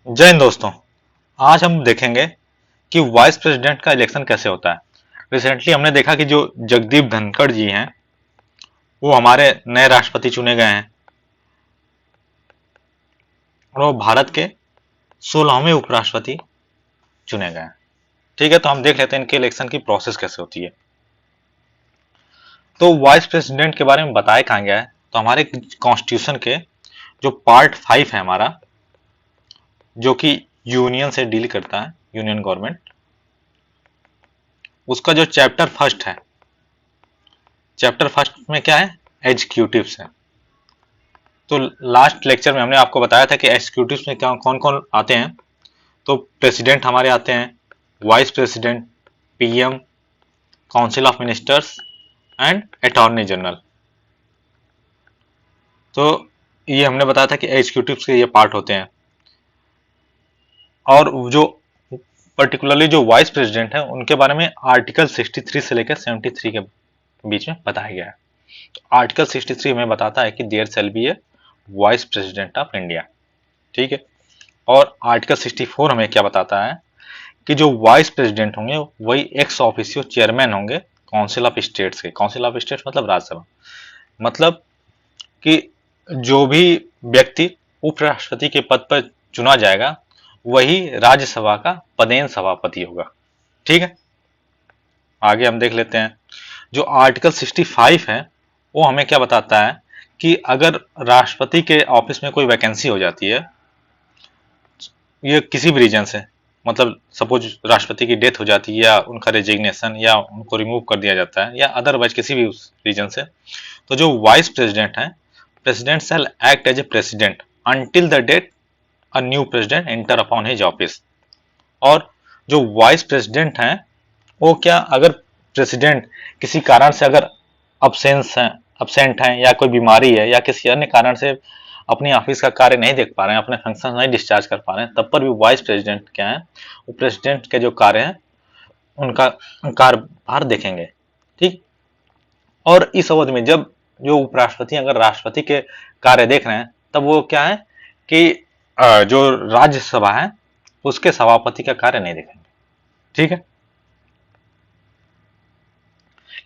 जय हिंद दोस्तों। आज हम देखेंगे कि वाइस प्रेसिडेंट का इलेक्शन कैसे होता है। रिसेंटली हमने देखा कि जो जगदीप धनखड़ जी हैं वो हमारे नए राष्ट्रपति चुने गए हैं और वो भारत के 16वें उपराष्ट्रपति चुने गए हैं। ठीक है, तो हम देख लेते हैं इनके इलेक्शन की प्रोसेस कैसे होती है। तो वाइस प्रेसिडेंट के बारे में बताया कहाँ गया है, तो हमारे कॉन्स्टिट्यूशन के जो पार्ट 5 है हमारा, जो कि यूनियन से डील करता है, यूनियन गवर्नमेंट, उसका जो चैप्टर फर्स्ट है, चैप्टर फर्स्ट में क्या है, एग्जीक्यूटिव्स है। तो लास्ट लेक्चर में हमने आपको बताया था कि एग्जीक्यूटिव्स में क्या कौन कौन आते हैं। तो प्रेसिडेंट हमारे आते हैं, vice president, PM, council of ministers and attorney general. तो ये हमने बताया था कि एग्जीक्यूटिव्स के ये पार्ट होते हैं। और जो पर्टिकुलरली जो वाइस प्रेसिडेंट है उनके बारे में आर्टिकल 63 से लेकर 73 के बीच में बताया गया है। तो आर्टिकल 63 हमें बताता है कि there shall be a vice president of India. ठीक है। और आर्टिकल 64 हमें क्या बताता है कि जो वाइस प्रेसिडेंट होंगे वही एक्स ऑफिसियो चेयरमैन होंगे काउंसिल ऑफ स्टेट्स के। काउंसिल ऑफ स्टेट्स मतलब राज्यसभा। मतलब कि जो भी व्यक्ति उपराष्ट्रपति के पद पर चुना जाएगा वही राज्यसभा का पदेन सभापति होगा। ठीक है, आगे हम देख लेते हैं। जो आर्टिकल 65 है वो हमें क्या बताता है कि अगर राष्ट्रपति के ऑफिस में कोई वैकेंसी हो जाती है, ये किसी भी रीजन से, मतलब सपोज राष्ट्रपति की डेथ हो जाती है या उनका रेजिग्नेशन या उनको रिमूव कर दिया जाता है या अदरवाइज किसी भी रीजन से, तो जो वाइस प्रेसिडेंट है, president shall act as a president until the date a new president enter upon his office. और जो वाइस प्रेसिडेंट हैं वो क्या, अगर प्रेसिडेंट किसी कारण से अगर अब्सेंट हैं या कोई बीमारी है या किसी अन्य कारण से अपनी ऑफिस का कार्य नहीं देख पा रहे हैं, अपने फंक्शन नहीं डिस्चार्ज कर पा रहे हैं, तब पर भी वाइस प्रेसिडेंट क्या है, वो प्रेसिडेंट के जो कार्य हैं उनका कार्यभार देखेंगे। ठीक। और इस अवधि में जब जो उपराष्ट्रपति अगर राष्ट्रपति के कार्य देख रहे हैं तब वो क्या है कि जो राज्यसभा है उसके सभापति का कार्य नहीं देखेंगे। ठीक है।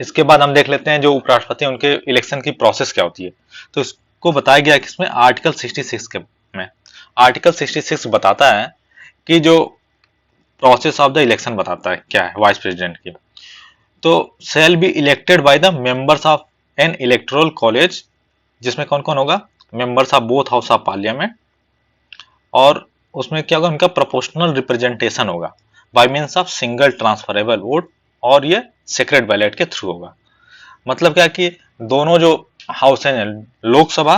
इसके बाद हम देख लेते हैं जो उपराष्ट्रपति उनके इलेक्शन की प्रोसेस क्या होती है। तो इसको बताया गया किसमें, आर्टिकल 66 के में। आर्टिकल 66 बताता है कि जो प्रोसेस ऑफ द इलेक्शन बताता है क्या है वाइस प्रेसिडेंट की। तो shall be elected by the members of N electoral college, जिसमें कौन कौन होगा, members of both house of parliament. और उसमें क्या होगा, उनका प्रोपोर्शनल रिप्रेजेंटेशन होगा by means of single transferable vote, और ये सीक्रेट बैलेट के थ्रू होगा। मतलब क्या कि दोनों जो हाउस है, लोकसभा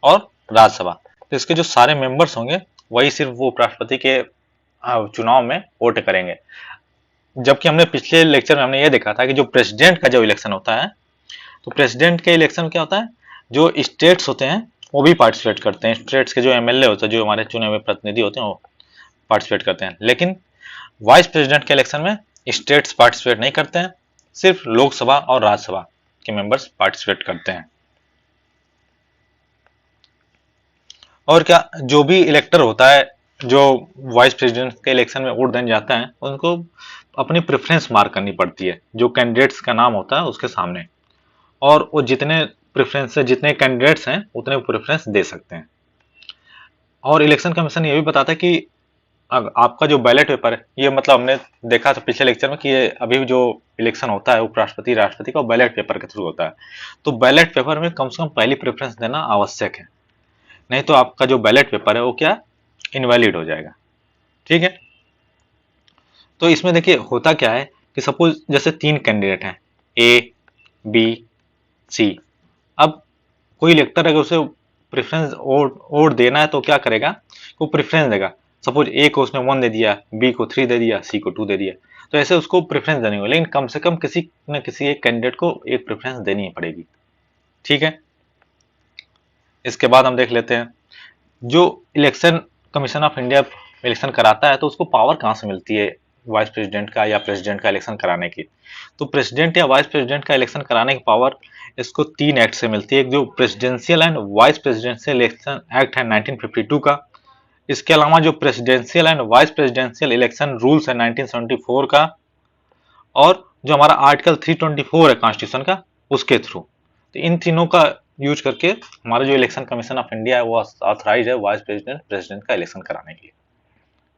और राज्यसभा, तो इसके जो सारे मेंबर्स होंगे वही सिर्फ वो उपराष्ट्रपति के चुनाव में वोट करेंगे। जबकि हमने पिछले लेक्चर में हमने ये देखा था कि जो प्रेसिडेंट का जो इलेक्शन होता है, तो प्रेसिडेंट के इलेक्शन क्या होता है, जो स्टेट्स होते हैं वो भी पार्टिसिपेट करते हैं। स्टेट्स के जो एमएलए होते हैं, जो हमारे चुने हुए प्रतिनिधि होते हैं, वो पार्टिसिपेट करते हैं। लेकिन वाइस प्रेसिडेंट के इलेक्शन में स्टेट्स पार्टिसिपेट नहीं करते हैं, सिर्फ लोकसभा और राज्यसभा के मेंबर्स पार्टिसिपेट करते हैं। और क्या, जो भी इलेक्टर होता है जो वाइस प्रेसिडेंट के इलेक्शन में वोट देने जाता है, उनको अपनी प्रेफरेंस मार्क करनी पड़ती है जो कैंडिडेट्स का नाम होता है उसके सामने। और वो जितने प्रेफरेंस है, जितने कैंडिडेट्स हैं उतने प्रेफरेंस दे सकते हैं। और इलेक्शन कमीशन ये भी बताता है कि आपका जो बैलेट पेपर है, ये मतलब हमने देखा था पिछले लेक्चर में कि ये अभी जो इलेक्शन होता है उपराष्ट्रपति राष्ट्रपति का, बैलेट पेपर के थ्रू होता है। तो बैलेट पेपर में कम से कम पहली प्रेफरेंस देना आवश्यक है, नहीं तो आपका जो बैलेट पेपर है वो क्या, इनवैलिड हो जाएगा। ठीक है। तो इसमें देखिए होता क्या है कि सपोज जैसे तीन कैंडिडेट हैं, ए, बी, सी। अब कोई इलेक्टर अगर उसे प्रेफरेंस वोट देना है तो क्या करेगा, वो प्रेफरेंस देगा। सपोज ए को उसने 1 दे दिया, बी को 3 दे दिया, सी को 2 दे दिया, तो ऐसे उसको प्रेफरेंस देनी होगी। लेकिन कम से कम किसी न किसी एक कैंडिडेट को एक प्रेफरेंस देनी ही पड़ेगी। ठीक है। इसके बाद हम देख लेते हैं जो election commission of India election कराता है तो उसको पावर कहाँ से मिलती है वाइस प्रेसिडेंट का या प्रेसिडेंट का इलेक्शन कराने की। तो प्रेसिडेंट या वाइस प्रेसिडेंट का इलेक्शन कराने की पावर इसको 3 एक्ट से मिलती है। एक जो presidential and vice presidential election act है 1952 का, इसके अलावा जो presidential and vice presidential election rules है 1974 का, और जो हमारा आर्टिकल 324 है कॉन्स्टिट्यूशन का, उसके थ्रू। तो इन तीनों का यूज करके हमारा जो इलेक्शन कमीशन ऑफ इंडिया है वो ऑथराइज है वाइस प्रेसिडेंट प्रेसिडेंट का इलेक्शन कराने के लिए।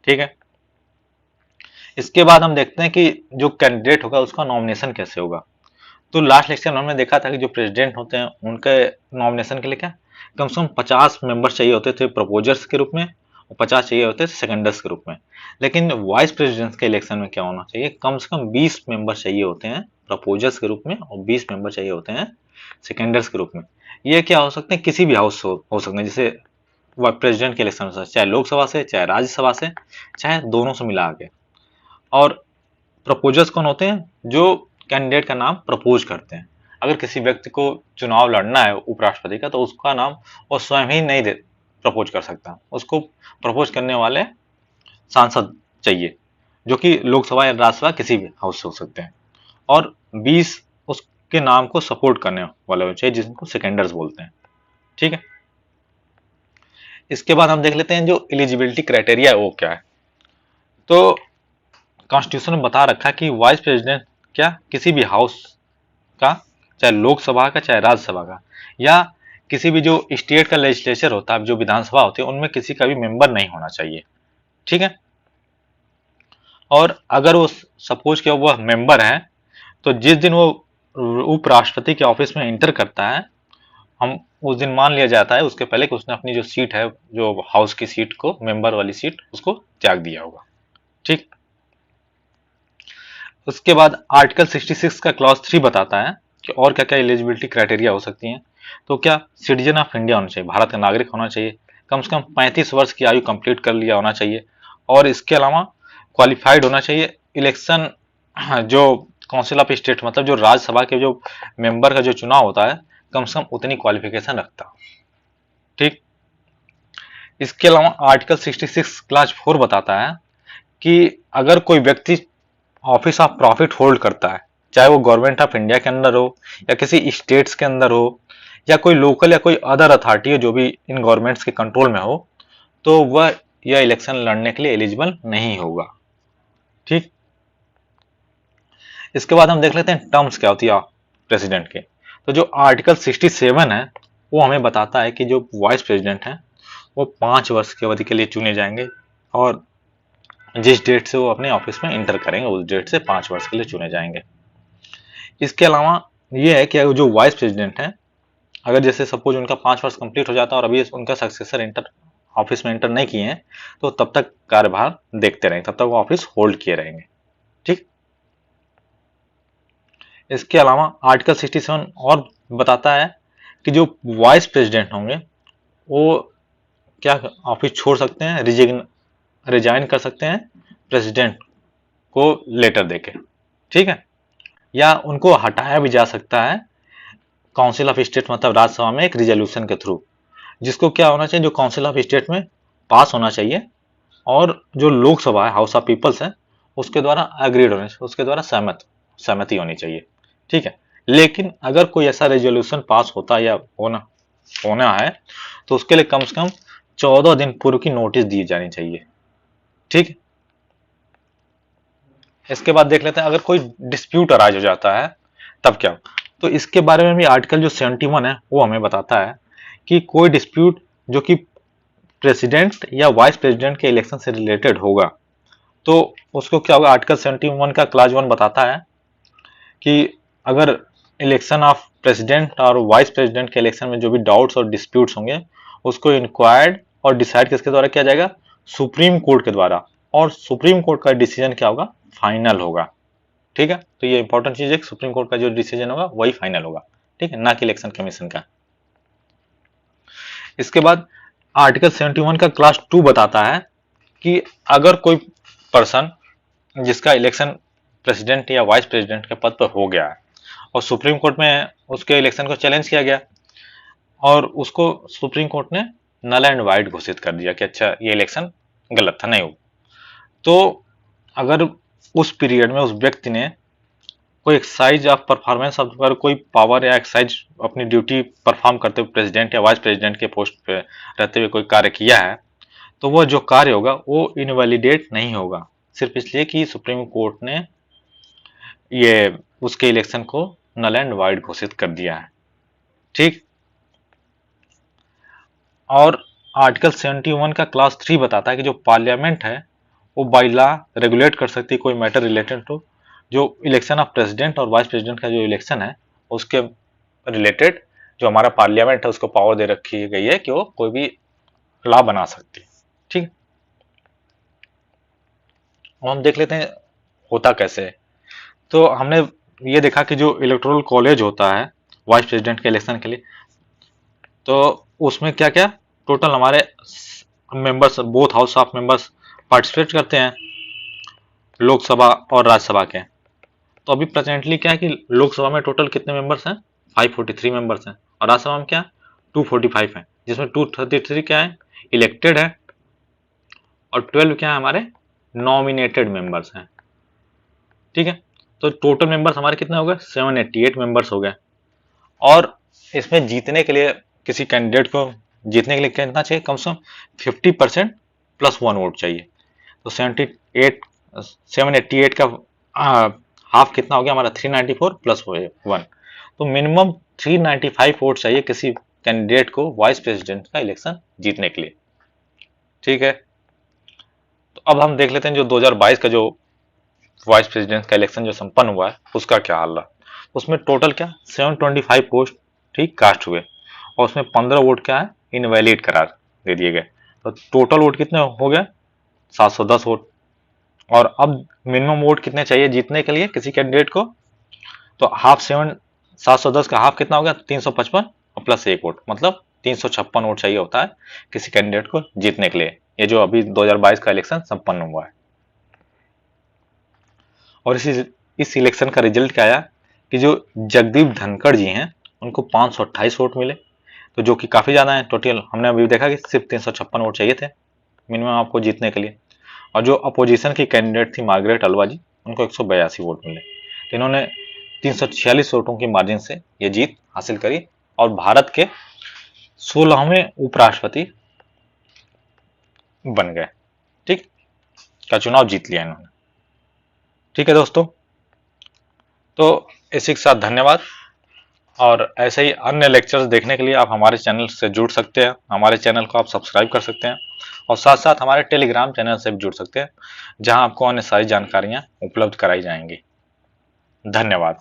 ठीक है, इसके बाद हम देखते हैं कि जो कैंडिडेट होगा उसका नॉमिनेशन कैसे होगा। तो लास्ट लेक्चर में हमने देखा था कि जो प्रेसिडेंट होते हैं उनके नॉमिनेशन के लिए क्या कम से कम 50 मेंबर चाहिए होते थे प्रपोजर्स के रूप में, और 50 चाहिए होते थे सेकेंडर्स के रूप में। लेकिन वाइस प्रेसिडेंट के इलेक्शन में क्या होना चाहिए, कम से कम 20 मेंबर चाहिए होते हैं प्रपोजर्स के रूप में, और 20 मेंबर चाहिए होते हैं सेकेंडर्स के रूप में। ये क्या हो सकते हैं, किसी भी हाउस हो सकते हैं, जैसे प्रेसिडेंट के इलेक्शन से, चाहे लोकसभा से, चाहे राज्यसभा से, चाहे दोनों से मिला के। और प्रपोजर्स कौन होते हैं, जो कैंडिडेट का नाम प्रपोज करते हैं। अगर किसी व्यक्ति को चुनाव लड़ना है उपराष्ट्रपति का, तो उसका नाम वो स्वयं ही नहीं दे प्रपोज कर सकता, उसको प्रपोज करने वाले सांसद चाहिए, जो कि लोकसभा या राज्यसभा किसी भी हाउस से हो सकते हैं। और 20 उसके नाम को सपोर्ट करने वाले होने चाहिए, जिनको सेकेंडर्स बोलते हैं। ठीक है, इसके बाद हम देख लेते हैं जो एलिजिबिलिटी क्राइटेरिया है वो क्या है। तो कॉन्स्टिट्यूशन में बता रखा है कि वाइस प्रेसिडेंट क्या किसी भी हाउस का, चाहे लोकसभा का चाहे राज्यसभा का, या किसी भी जो स्टेट का लेजिस्लेचर होता है, जो विधानसभा होती है, उनमें किसी का भी मेंबर नहीं होना चाहिए। ठीक है, और अगर वो सपोज कि वह मेंबर है, तो जिस दिन वो उपराष्ट्रपति के ऑफिस में इंटर करता है, हम उस दिन मान लिया जाता है उसके पहले कि उसने अपनी जो सीट है, जो हाउस की सीट को, मेंबर वाली सीट, उसको त्याग दिया होगा। ठीक, उसके बाद आर्टिकल 66 का क्लॉज 3 बताता है कि और क्या क्या एलिजिबिलिटी क्राइटेरिया हो सकती हैं। तो क्या सिटीजन ऑफ इंडिया होना चाहिए, भारत का नागरिक होना चाहिए, कम से कम 35 वर्ष की आयु कंप्लीट कर लिया होना चाहिए, और इसके अलावा क्वालिफाइड होना चाहिए। इलेक्शन जो काउंसिल ऑफ स्टेट, मतलब जो राज्यसभा के जो मेंबर का जो चुनाव होता है, कम से कम उतनी क्वालिफिकेशन रखता। ठीक, इसके अलावा आर्टिकल 66 क्लास 4 बताता है कि अगर कोई व्यक्ति ऑफिस ऑफ प्रॉफिट होल्ड करता है, चाहे वो गवर्नमेंट ऑफ इंडिया के अंदर हो, या किसी स्टेट्स के अंदर हो, या कोई लोकल या कोई अदर अथॉरिटी हो जो भी इन गवर्नमेंट्स के कंट्रोल में हो, तो वह यह इलेक्शन लड़ने के लिए एलिजिबल नहीं होगा। ठीक, इसके बाद हम देख लेते हैं टर्म्स क्या होती है प्रेसिडेंट के। तो जो आर्टिकल 67 है वो हमें बताता है कि जो वाइस प्रेसिडेंट है वो 5 वर्ष की अवधि के लिए चुने जाएंगे, और जिस डेट से वो अपने ऑफिस में इंटर करेंगे उस डेट से 5 वर्ष के लिए चुने जाएंगे। इसके अलावा ये है कि जो वाइस प्रेसिडेंट है, अगर जैसे सपोज उनका 5 वर्ष कंप्लीट हो जाता है और अभी उनका सक्सेसर इंटर ऑफिस में इंटर नहीं किए हैं, तो तब तक कार्यभार देखते रहेंगे, तब तक वो ऑफिस होल्ड किए रहेंगे। ठीक, इसके अलावा आर्टिकल 67 और बताता है कि जो वाइस प्रेसिडेंट होंगे वो क्या ऑफिस छोड़ सकते हैं, रिजाइन कर सकते हैं प्रेसिडेंट को लेटर देके। ठीक है, या उनको हटाया भी जा सकता है काउंसिल ऑफ स्टेट, मतलब राज्यसभा में एक रिजोल्यूशन के थ्रू, जिसको क्या होना चाहिए, जो काउंसिल ऑफ स्टेट में पास होना चाहिए, और जो लोकसभा है, हाउस ऑफ पीपल्स है, उसके द्वारा अग्रीड होने चाहिए, उसके द्वारा सहमति होनी चाहिए। ठीक है, लेकिन अगर कोई ऐसा रेजोल्यूशन पास होता है या होना है, तो उसके लिए कम से कम 14 दिन पूर्व की नोटिस दी जानी चाहिए। ठीक, इसके बाद देख लेते हैं अगर कोई डिस्प्यूट अराइज हो जाता है तब क्या। तो इसके बारे में भी आर्टिकल जो 71 है वो हमें बताता है कि कोई डिस्प्यूट जो कि प्रेसिडेंट या वाइस प्रेसिडेंट के इलेक्शन से रिलेटेड होगा, तो उसको क्या होगा, आर्टिकल 71 का क्लास 1 बताता है कि अगर इलेक्शन ऑफ प्रेसिडेंट और वाइस प्रेसिडेंट के इलेक्शन में जो भी डाउट्स और डिस्प्यूट्स होंगे, उसको इंक्वायर्ड और डिसाइड किसके द्वारा किया जाएगा, सुप्रीम कोर्ट के द्वारा, और सुप्रीम कोर्ट का डिसीजन क्या होगा, फाइनल होगा। ठीक है, तो ये इंपॉर्टेंट चीज है कि सुप्रीम कोर्ट का जो डिसीजन होगा वही फाइनल होगा। ठीक है, ना कि इलेक्शन कमीशन का। इसके बाद आर्टिकल 71 का क्लास 2 बताता है कि अगर कोई पर्सन जिसका इलेक्शन प्रेसिडेंट या वाइस प्रेसिडेंट के पद पर हो गया है, और सुप्रीम कोर्ट में उसके इलेक्शन को चैलेंज किया गया, और उसको सुप्रीम कोर्ट ने नल एंड वाइड घोषित कर दिया कि अच्छा ये इलेक्शन गलत था, नहीं हो, तो अगर उस पीरियड में उस व्यक्ति ने कोई एक्सरसाइज ऑफ परफॉर्मेंस, अगर कोई पावर या एक्सरसाइज अपनी ड्यूटी परफॉर्म करते हुए प्रेसिडेंट या वाइस प्रेसिडेंट के पोस्ट पे रहते हुए कोई कार्य किया है, तो वो जो कार्य होगा वो इनवैलिडेट नहीं होगा, सिर्फ इसलिए कि सुप्रीम कोर्ट ने ये उसके इलेक्शन को नल एंड वाइड घोषित कर दिया है। ठीक। और आर्टिकल 71 का क्लास 3 बताता है कि जो पार्लियामेंट है वो बाई लॉ रेगुलेट कर सकती है कोई मैटर रिलेटेड टू जो इलेक्शन ऑफ प्रेसिडेंट और वाइस प्रेसिडेंट का जो इलेक्शन है उसके रिलेटेड जो हमारा पार्लियामेंट है उसको पावर दे रखी गई है कि वो कोई भी लॉ बना सकती है। ठीक। अब हम देख लेते हैं होता कैसे है। तो हमने ये देखा कि जो इलेक्टोरल कॉलेज होता है वाइस प्रेसिडेंट के इलेक्शन के लिए, तो उसमें क्या क्या टोटल हमारे members both house of members participate करते हैं, लोकसभा और राज्यसभा के। तो अभी प्रेजेंटली क्या है कि लोकसभा में टोटल कितने मेंबर्स हैं, 543 मेंबर्स हैं, और राज्यसभा में क्या 245 है, जिसमें 233 क्या है इलेक्टेड है और 12 क्या है हमारे नॉमिनेटेड मेंबर्स हैं। ठीक है। तो टोटल मेंबर्स हमारे कितने हो गए 788 मेंबर्स हो गए। और इसमें जीतने के लिए किसी कैंडिडेट को जीतने के लिए कितना चाहिए, कम से कम 50% प्लस 1 वोट चाहिए। तो 788 का हाफ कितना हो गया हमारा 394 प्लस 1। तो मिनिमम 395 वोट चाहिए किसी कैंडिडेट को वाइस प्रेसिडेंट का इलेक्शन जीतने के लिए। ठीक है। तो अब हम देख लेते हैं जो 2022 का जो वाइस प्रेसिडेंट का इलेक्शन जो संपन्न हुआ है उसका क्या हाल रहा। उसमें टोटल क्या 725 पोस्ट ठीक कास्ट हुए और उसमें 15 वोट क्या है इनवैलिड करार दे दिए गए। तो टोटल वोट कितने हो गए 710 वोट। और अब मिनिमम वोट कितने चाहिए जीतने के लिए किसी कैंडिडेट को, तो हाफ 710 का हाफ कितना हो गया 355 और प्लस 1 वोट, मतलब 356 वोट चाहिए होता है किसी कैंडिडेट को जीतने के लिए। ये जो अभी 2022 का इलेक्शन संपन्न हुआ है। और इस इलेक्शन का रिजल्ट क्या आया कि जो जगदीप धनखड़ जी हैं उनको 528 वोट मिले, तो जो कि काफी ज्यादा है। टोटल हमने अभी देखा कि सिर्फ 356 वोट चाहिए थे मिनिमम आपको जीतने के लिए। और जो अपोजिशन की कैंडिडेट थी मार्गरेट अलवा जी उनको 182 वोट मिले। तो इन्होंने 346 वोटों की मार्जिन से ये जीत हासिल करी और भारत के 16वें उपराष्ट्रपति बन गए। ठीक। का चुनाव जीत लिया इन्होंने। ठीक है दोस्तों, तो इसी के साथ धन्यवाद। और ऐसे ही अन्य लेक्चर्स देखने के लिए आप हमारे चैनल से जुड़ सकते हैं, हमारे चैनल को आप सब्सक्राइब कर सकते हैं और साथ साथ हमारे टेलीग्राम चैनल से भी जुड़ सकते हैं जहां आपको अन्य सारी जानकारियां उपलब्ध कराई जाएंगी। धन्यवाद।